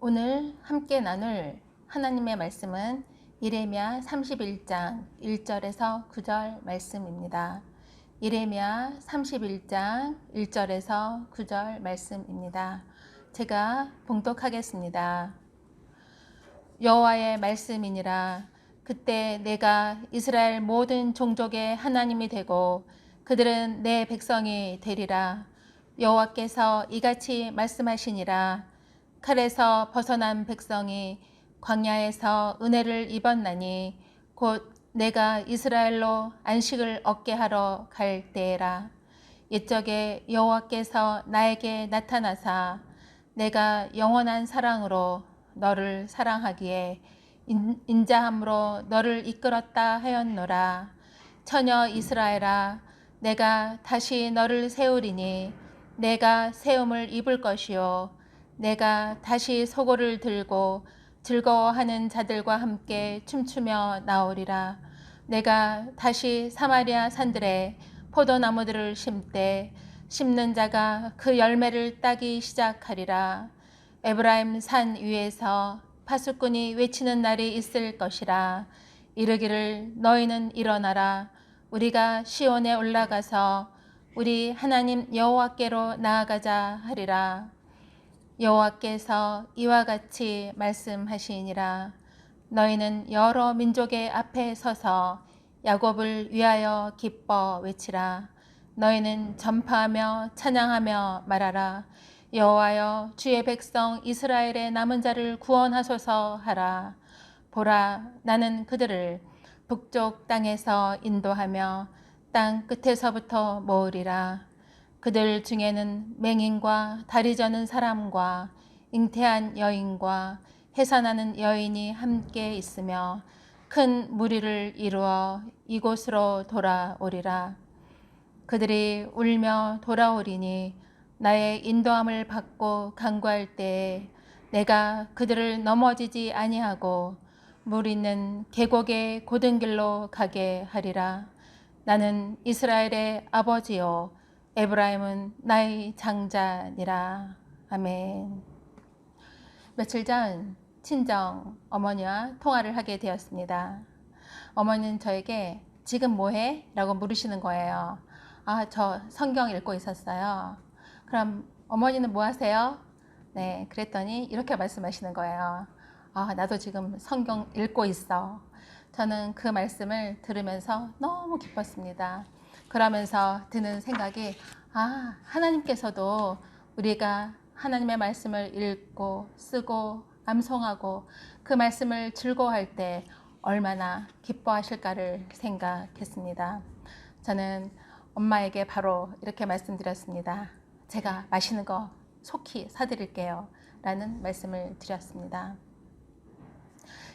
오늘 함께 나눌 하나님의 말씀은 예레미야 31장 1절에서 9절 말씀입니다. 예레미야 31장 1절에서 9절 말씀입니다. 제가 봉독하겠습니다. 여호와의 말씀이니라. 그때 내가 이스라엘 모든 종족의 하나님이 되고 그들은 내 백성이 되리라. 여호와께서 이같이 말씀하시니라. 칼에서 벗어난 백성이 광야에서 은혜를 입었나니 곧 내가 이스라엘로 안식을 얻게 하러 갈 때에라. 옛적에 여호와께서 나에게 나타나사 내가 영원한 사랑으로 너를 사랑하기에 인자함으로 너를 이끌었다 하였노라. 처녀 이스라엘아, 내가 다시 너를 세우리니 내가 세움을 입을 것이요 내가 다시 소고를 들고 즐거워하는 자들과 함께 춤추며 나오리라. 내가 다시 사마리아 산들에 포도나무들을 심되 심는 자가 그 열매를 따기 시작하리라. 에브라임 산 위에서 파수꾼이 외치는 날이 있을 것이라. 이르기를 너희는 일어나라. 우리가 시온에 올라가서 우리 하나님 여호와께로 나아가자 하리라. 여호와께서 이와 같이 말씀하시니라. 너희는 여러 민족의 앞에 서서 야곱을 위하여 기뻐 외치라. 너희는 전파하며 찬양하며 말하라. 여호와여, 주의 백성 이스라엘의 남은 자를 구원하소서 하라. 보라, 나는 그들을 북쪽 땅에서 인도하며 땅 끝에서부터 모으리라. 그들 중에는 맹인과 다리 저는 사람과 잉태한 여인과 해산하는 여인이 함께 있으며 큰 무리를 이루어 이곳으로 돌아오리라. 그들이 울며 돌아오리니 나의 인도함을 받고 간구할 때에 내가 그들을 넘어지지 아니하고 물 있는 계곡의 고든 길로 가게 하리라. 나는 이스라엘의 아버지요 에브라임은 나의 장자니라. 아멘. 며칠 전 친정 어머니와 통화를 하게 되었습니다. 어머니는 저에게 지금 뭐해? 라고 물으시는 거예요. 저 성경 읽고 있었어요. 그럼 어머니는 뭐 하세요? 네, 그랬더니 이렇게 말씀하시는 거예요. 나도 지금 성경 읽고 있어. 저는 그 말씀을 들으면서 너무 기뻤습니다. 그러면서 드는 생각이 하나님께서도 우리가 하나님의 말씀을 읽고 쓰고 암송하고 그 말씀을 즐거워할 때 얼마나 기뻐하실까를 생각했습니다. 저는 엄마에게 바로 이렇게 말씀드렸습니다. 제가 맛있는 거 속히 사드릴게요 라는 말씀을 드렸습니다.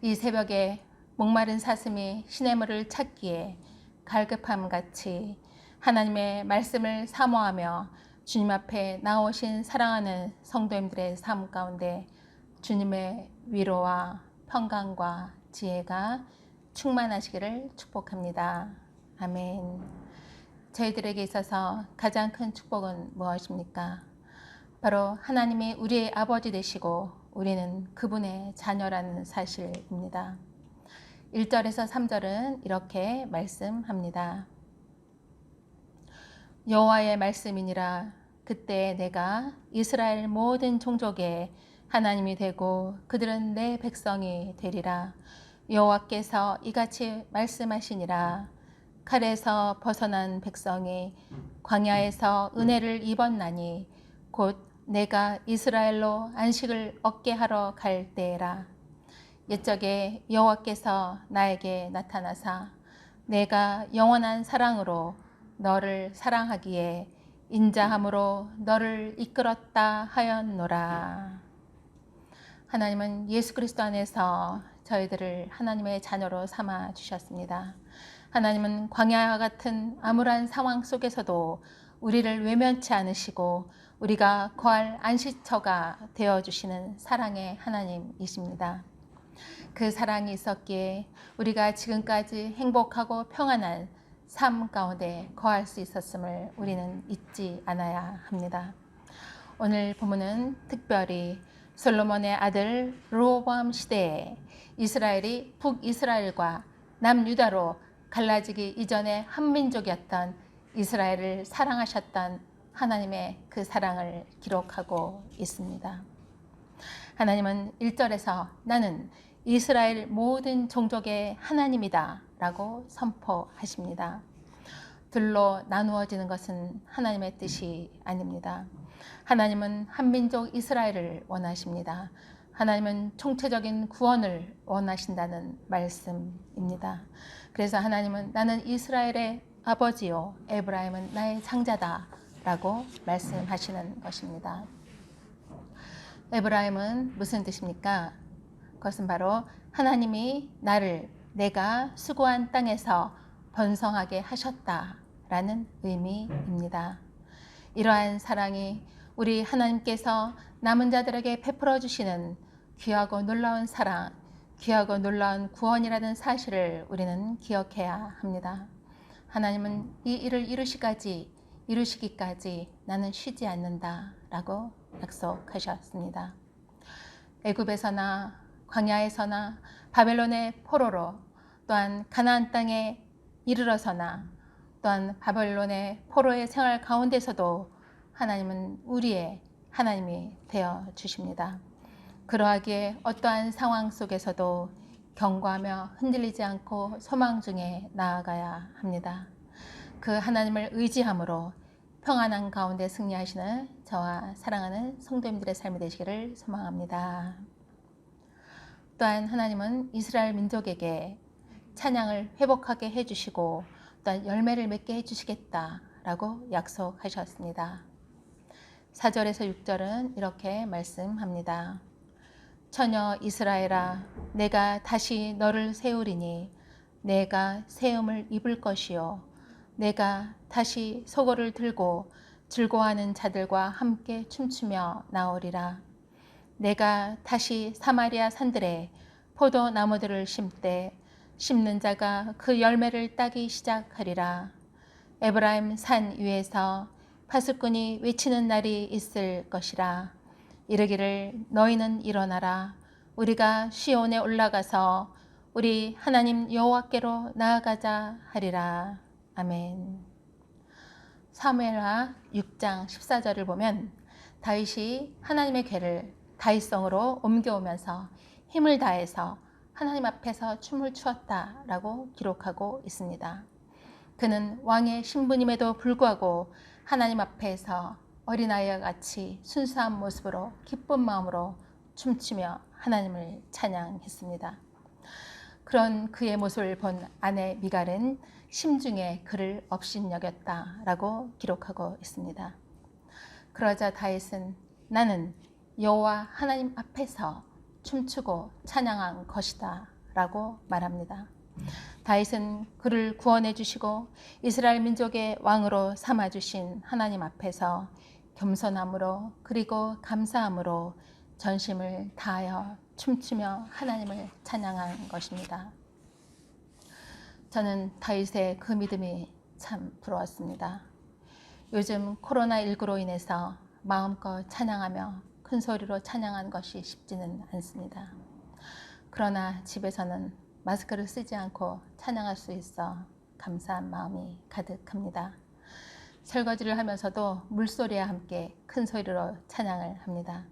이 새벽에 목마른 사슴이 시냇물을 찾기에 갈급함같이 하나님의 말씀을 사모하며 주님 앞에 나오신 사랑하는 성도님들의 삶 가운데 주님의 위로와 평강과 지혜가 충만하시기를 축복합니다. 아멘. 저희들에게 있어서 가장 큰 축복은 무엇입니까? 바로 하나님이 우리의 아버지 되시고 우리는 그분의 자녀라는 사실입니다. 1절에서 3절은 이렇게 말씀합니다. 여호와의 말씀이니라. 그때 내가 이스라엘 모든 종족의 하나님이 되고 그들은 내 백성이 되리라. 여호와께서 이같이 말씀하시니라. 칼에서 벗어난 백성이 광야에서 은혜를 입었나니 곧 내가 이스라엘로 안식을 얻게 하러 갈 때에라. 옛적에 여호와께서 나에게 나타나사 내가 영원한 사랑으로 너를 사랑하기에 인자함으로 너를 이끌었다 하였노라. 하나님은 예수 그리스도 안에서 저희들을 하나님의 자녀로 삼아 주셨습니다. 하나님은 광야와 같은 암울한 상황 속에서도 우리를 외면치 않으시고 우리가 거할 안식처가 되어주시는 사랑의 하나님이십니다. 그 사랑이 있었기에 우리가 지금까지 행복하고 평안한 삶 가운데 거할 수 있었음을 우리는 잊지 않아야 합니다. 오늘 본문은 특별히 솔로몬의 아들 르호보암 시대에 이스라엘이 북이스라엘과 남유다로 갈라지기 이전의 한민족이었던 이스라엘을 사랑하셨던 하나님의 그 사랑을 기록하고 있습니다. 하나님은 1절에서 나는 이스라엘 모든 종족의 하나님이다 라고 선포하십니다. 둘로 나누어지는 것은 하나님의 뜻이 아닙니다. 하나님은 한민족 이스라엘을 원하십니다. 하나님은 총체적인 구원을 원하신다는 말씀입니다. 그래서 하나님은 나는 이스라엘의 아버지요 에브라임은 나의 장자다 라고 말씀하시는 것입니다. 에브라임은 무슨 뜻입니까? 그것은 바로 하나님이 나를 내가 수고한 땅에서 번성하게 하셨다라는 의미입니다. 이러한 사랑이 우리 하나님께서 남은 자들에게 베풀어 주시는 귀하고 놀라운 사랑, 귀하고 놀라운 구원이라는 사실을 우리는 기억해야 합니다. 하나님은 이 일을 이루시기까지 나는 쉬지 않는다 라고 약속하셨습니다. 애굽에서나 광야에서나 바벨론의 포로로 또한 가나안 땅에 이르러서나 또한 바벨론의 포로의 생활 가운데서도 하나님은 우리의 하나님이 되어 주십니다. 그러하기에 어떠한 상황 속에서도 경고하며 흔들리지 않고 소망 중에 나아가야 합니다. 그 하나님을 의지함으로 평안한 가운데 승리하시는 저와 사랑하는 성도님들의 삶이 되시기를 소망합니다. 또한 하나님은 이스라엘 민족에게 찬양을 회복하게 해주시고 또한 열매를 맺게 해주시겠다라고 약속하셨습니다. 4절에서 6절은 이렇게 말씀합니다. 처녀 이스라엘아, 내가 다시 너를 세우리니 내가 세움을 입을 것이요 내가 다시 소고를 들고 즐거워하는 자들과 함께 춤추며 나오리라. 내가 다시 사마리아 산들에 포도나무들을 심되 심는 자가 그 열매를 따기 시작하리라. 에브라임 산 위에서 파수꾼이 외치는 날이 있을 것이라. 이르기를 너희는 일어나라. 우리가 시온에 올라가서 우리 하나님 여호와께로 나아가자 하리라. 아멘. 사무엘하 6장 14절을 보면 다윗이 하나님의 궤를 다윗성으로 옮겨오면서 힘을 다해서 하나님 앞에서 춤을 추었다라고 기록하고 있습니다. 그는 왕의 신분임에도 불구하고 하나님 앞에서 어린아이와 같이 순수한 모습으로 기쁜 마음으로 춤추며 하나님을 찬양했습니다. 그런 그의 모습을 본 아내 미갈은 심중에 그를 업신여겼다라고 기록하고 있습니다. 그러자 다윗은 나는 여호와 하나님 앞에서 춤추고 찬양한 것이다 라고 말합니다. 다윗은 그를 구원해 주시고 이스라엘 민족의 왕으로 삼아 주신 하나님 앞에서 겸손함으로 그리고 감사함으로 전심을 다하여 춤추며 하나님을 찬양한 것입니다. 저는 다윗의 그 믿음이 참 부러웠습니다. 요즘 코로나19로 인해서 마음껏 찬양하며 큰 소리로 찬양한 것이 쉽지는 않습니다. 그러나 집에서는 마스크를 쓰지 않고 찬양할 수 있어 감사한 마음이 가득합니다. 설거지를 하면서도 물소리와 함께 큰 소리로 찬양을 합니다.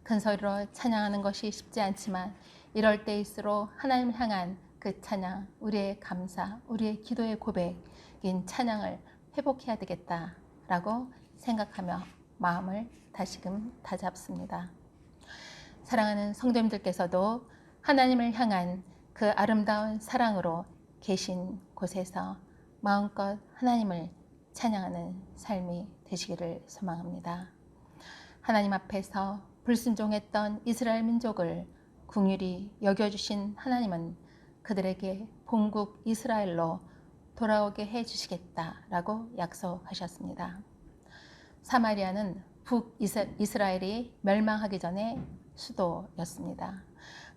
큰 소리로 찬양하는 것이 쉽지 않지만 이럴 때일수록 하나님을 향한 그 찬양, 우리의 감사, 우리의 기도의 고백인 찬양을 회복해야 되겠다라고 생각하며 마음을 다시금 다잡습니다. 사랑하는 성도님들께서도 하나님을 향한 그 아름다운 사랑으로 계신 곳에서 마음껏 하나님을 찬양하는 삶이 되시기를 소망합니다. 하나님 앞에서 불순종했던 이스라엘 민족을 긍휼히 여겨주신 하나님은 그들에게 본국 이스라엘로 돌아오게 해주시겠다라고 약속하셨습니다. 사마리아는 북이스라엘이 멸망하기 전에 수도였습니다.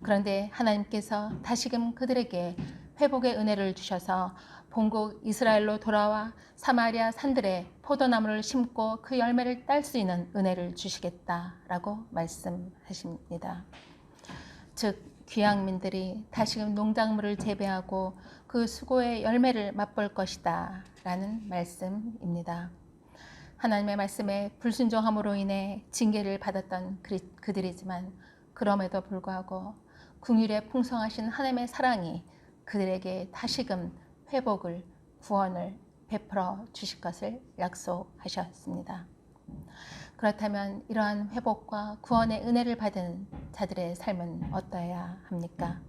그런데 하나님께서 다시금 그들에게 회복의 은혜를 주셔서 본국 이스라엘로 돌아와 사마리아 산들에 포도나무를 심고 그 열매를 딸 수 있는 은혜를 주시겠다라고 말씀하십니다. 즉 귀향민들이 다시금 농작물을 재배하고 그 수고의 열매를 맛볼 것이다 라는 말씀입니다. 하나님의 말씀에 불순종함으로 인해 징계를 받았던 그들이지만 그럼에도 불구하고 긍휼에 풍성하신 하나님의 사랑이 그들에게 다시금 회복을, 구원을 베풀어 주실 것을 약속하셨습니다. 그렇다면 이러한 회복과 구원의 은혜를 받은 자들의 삶은 어떠해야 합니까?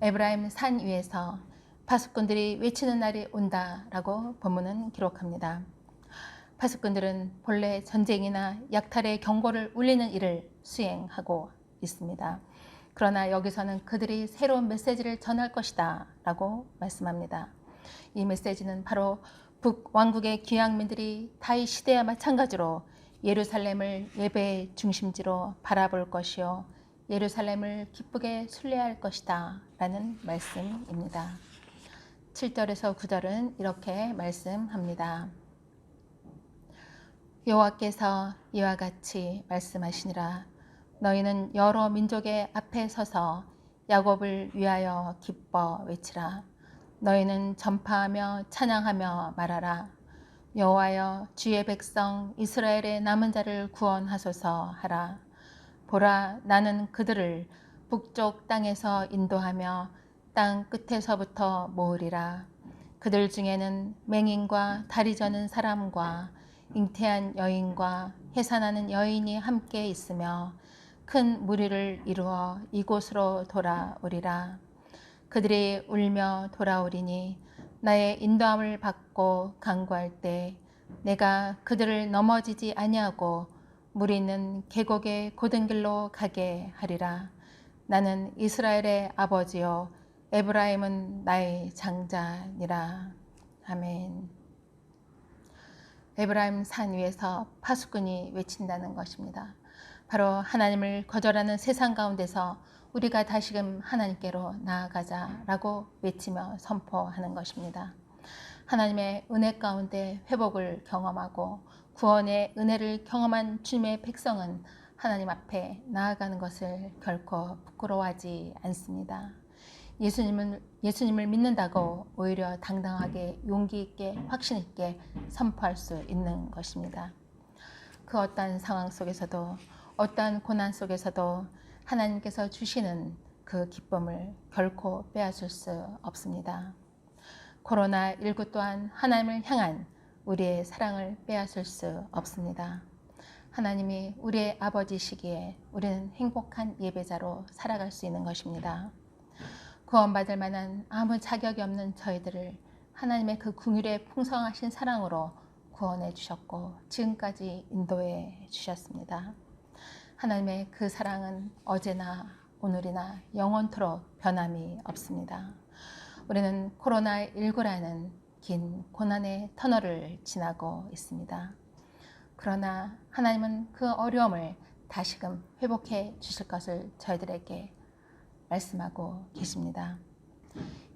에브라임 산 위에서 파수꾼들이 외치는 날이 온다라고 본문은 기록합니다. 파수꾼들은 본래 전쟁이나 약탈의 경고를 울리는 일을 수행하고 있습니다. 그러나 여기서는 그들이 새로운 메시지를 전할 것이다 라고 말씀합니다. 이 메시지는 바로 북왕국의 귀향민들이 다윗 시대와 마찬가지로 예루살렘을 예배의 중심지로 바라볼 것이요 예루살렘을 기쁘게 순례할 것이다 라는 말씀입니다. 7절에서 9절은 이렇게 말씀합니다. 여호와께서 이와 같이 말씀하시니라. 너희는 여러 민족의 앞에 서서 야곱을 위하여 기뻐 외치라. 너희는 전파하며 찬양하며 말하라. 여호와여 주의 백성 이스라엘의 남은 자를 구원하소서 하라. 보라 나는 그들을 북쪽 땅에서 인도하며 땅 끝에서부터 모으리라. 그들 중에는 맹인과 다리 저는 사람과 잉태한 여인과 해산하는 여인이 함께 있으며 큰 무리를 이루어 이곳으로 돌아오리라. 그들이 울며 돌아오리니 나의 인도함을 받고 간구할 때 내가 그들을 넘어지지 아니하고 무리는 계곡의 고든 길로 가게 하리라. 나는 이스라엘의 아버지요 에브라임은 나의 장자니라. 아멘. 에브라임 산 위에서 파수꾼이 외친다는 것입니다. 바로 하나님을 거절하는 세상 가운데서 우리가 다시금 하나님께로 나아가자라고 외치며 선포하는 것입니다. 하나님의 은혜 가운데 회복을 경험하고 구원의 은혜를 경험한 주님의 백성은 하나님 앞에 나아가는 것을 결코 부끄러워하지 않습니다. 예수님을 믿는다고 오히려 당당하게 용기 있게 확신 있게 선포할 수 있는 것입니다. 그 어떠한 상황 속에서도 어떠한 고난 속에서도 하나님께서 주시는 그 기쁨을 결코 빼앗을 수 없습니다. 코로나19 또한 하나님을 향한 우리의 사랑을 빼앗을 수 없습니다. 하나님이 우리의 아버지시기에 우리는 행복한 예배자로 살아갈 수 있는 것입니다. 구원받을 만한 아무 자격이 없는 저희들을 하나님의 그 긍휼의 풍성하신 사랑으로 구원해 주셨고 지금까지 인도해 주셨습니다. 하나님의 그 사랑은 어제나 오늘이나 영원토록 변함이 없습니다. 우리는 코로나19라는 긴 고난의 터널을 지나고 있습니다. 그러나 하나님은 그 어려움을 다시금 회복해 주실 것을 저희들에게 말씀하고 계십니다.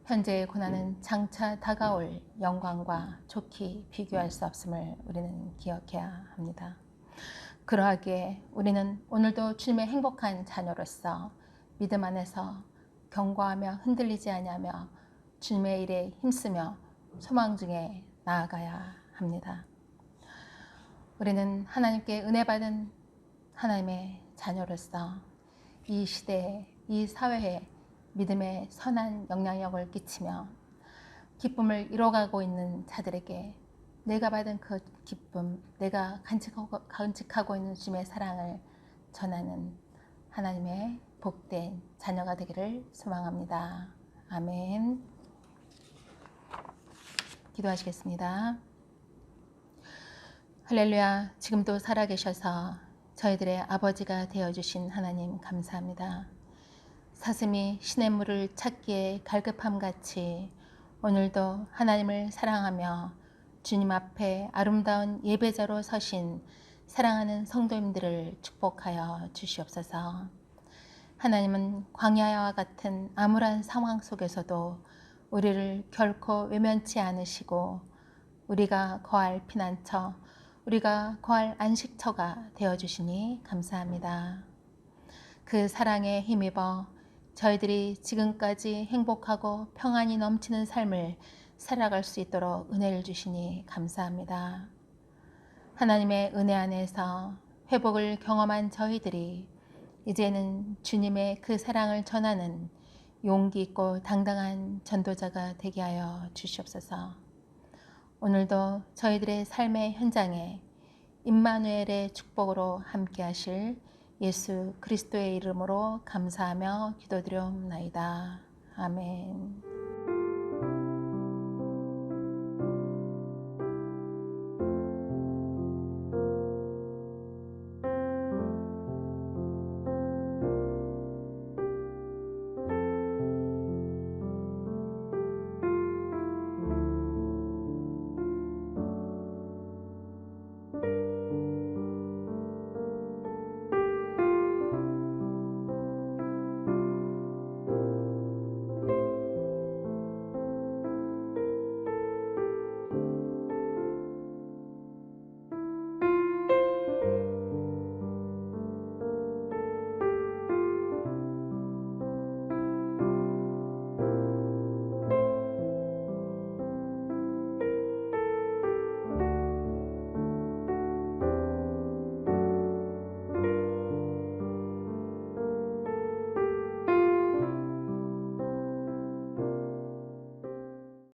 현재의 고난은 장차 다가올 영광과 좋게 비교할 수 없음을 우리는 기억해야 합니다. 그러하기에 우리는 오늘도 주님의 행복한 자녀로서 믿음 안에서 견고하며 흔들리지 아니하며 주님의 일에 힘쓰며 소망 중에 나아가야 합니다. 우리는 하나님께 은혜 받은 하나님의 자녀로서 이 시대에 이 사회에 믿음의 선한 영향력을 끼치며 기쁨을 이뤄가고 있는 자들에게 내가 받은 그 기쁨, 내가 간직하고 있는 주님의 사랑을 전하는 하나님의 복된 자녀가 되기를 소망합니다. 아멘. 기도하시겠습니다. 할렐루야, 지금도 살아계셔서 저희들의 아버지가 되어주신 하나님 감사합니다. 사슴이 시냇물을 찾기에 갈급함같이 오늘도 하나님을 사랑하며 주님 앞에 아름다운 예배자로 서신 사랑하는 성도님들을 축복하여 주시옵소서. 하나님은 광야와 같은 암울한 상황 속에서도 우리를 결코 외면치 않으시고 우리가 거할 피난처, 우리가 거할 안식처가 되어주시니 감사합니다. 그 사랑에 힘입어 저희들이 지금까지 행복하고 평안이 넘치는 삶을 살아갈 수 있도록 은혜를 주시니 감사합니다. 하나님의 은혜 안에서 회복을 경험한 저희들이 이제는 주님의 그 사랑을 전하는 용기 있고 당당한 전도자가 되게 하여 주시옵소서. 오늘도 저희들의 삶의 현장에 임마누엘의 축복으로 함께 하실 예수 그리스도의 이름으로 감사하며 기도드려옵나이다. 아멘.